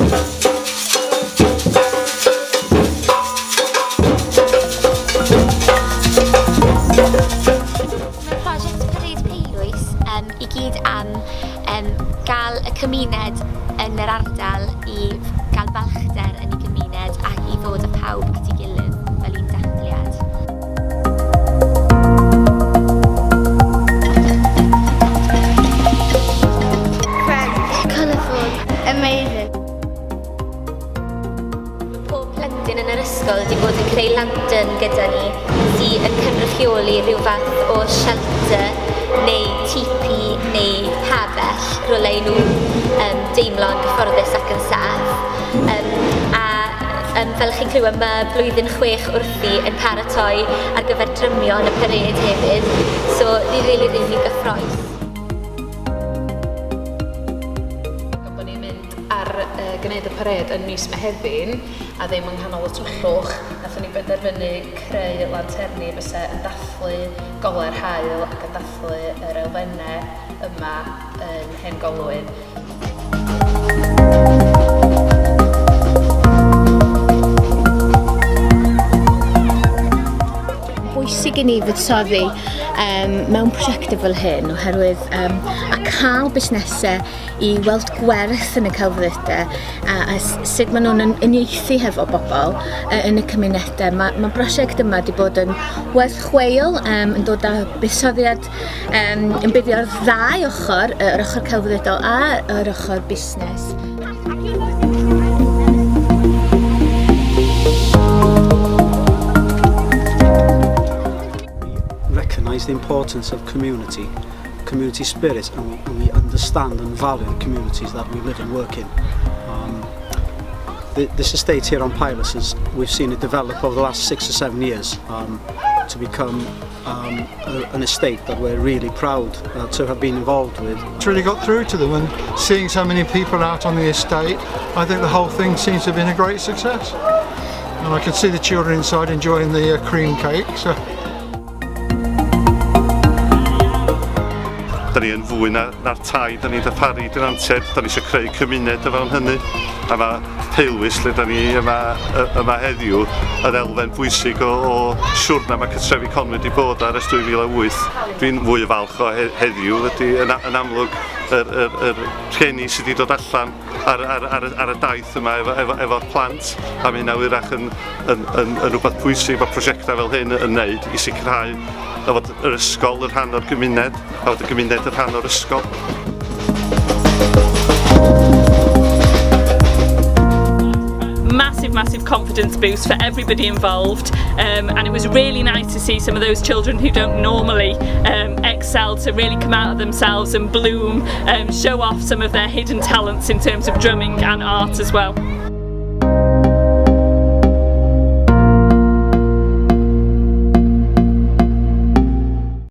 Parêd Peulwys I gyd am gael y cymuned yn yr ardal I gael balchder yn ei gymuned ac I fod y pawb at ei gilydd fel un dathliad. Fun, colourful, amazing. Pob plentyn yn yr ysgol wedi bod yn creu lantern gyda ni sydd yn cynrychioli rhyw fath o shelter neu tipi neu pabell rolau nhw deimlo'n gyfforddus ac yn saff. Fel chi'n clywed, mae blwyddyn 6 wrthi yn paratoi ar gyfer drymio yn y parêd hefyd, so ni rili gyffroes. Bod ni'n mynd ar gwneud y parêd yn mis Mehefin a ddim yng nghanol y twllwch, nathon ni benderfynu creu lanterni fysa yn dathlu gole'r haul ac yn dathlu yr elfennau yma yn Hen Golwyn. Bwysig I ni fuddsoddi mewn prosiectau fel hyn oherwydd a cael busnesau I weld gwerth yn y celfyddydau a sut maen nhw'n uniaethu hefo bobl yn y cymunedau. Mae brosiect yma wedi bod yn werth chweil, yn dod â buddsoddiad yn buddio'r ddau ochr, yr ochr celfyddydol a yr ochr busnes. The importance of community spirit, and we understand and value the communities that we live and work in. This estate here on Peulwys, we've seen it develop over the last 6 or 7 years to become an estate that we're really proud to have been involved with. It's really got through to them, and seeing so many people out on the estate, I think the whole thing seems to have been a great success. And I can see the children inside enjoying the cream cake. So. Da ni yn fwy na'r tai, da ni'n darparu denantiaid, da ni eisiau creu cymuned o fewn hynny. A mae Peulwys, lle da ni yma heddiw, yn elfen bwysig o siwrna mae cartrefi Conwy wedi bod ar ers 2008. Dwi'n fwy o falch o heddiw, ydy yn amlwg yr rhieni sydd wedi dod allan ar y daith yma efo'r plant. A mae hynna wyrach yn rhywbeth pwysig bod prosiectau fel hyn yn wneud I sicrhau a fod yr ysgol yn rhan o'r gymuned, a fod y gymuned yn rhan o'r ysgol. Massive confidence boost for everybody involved, and it was really nice to see some of those children who don't normally excel to really come out of themselves and bloom, show off some of their hidden talents in terms of drumming and art as well.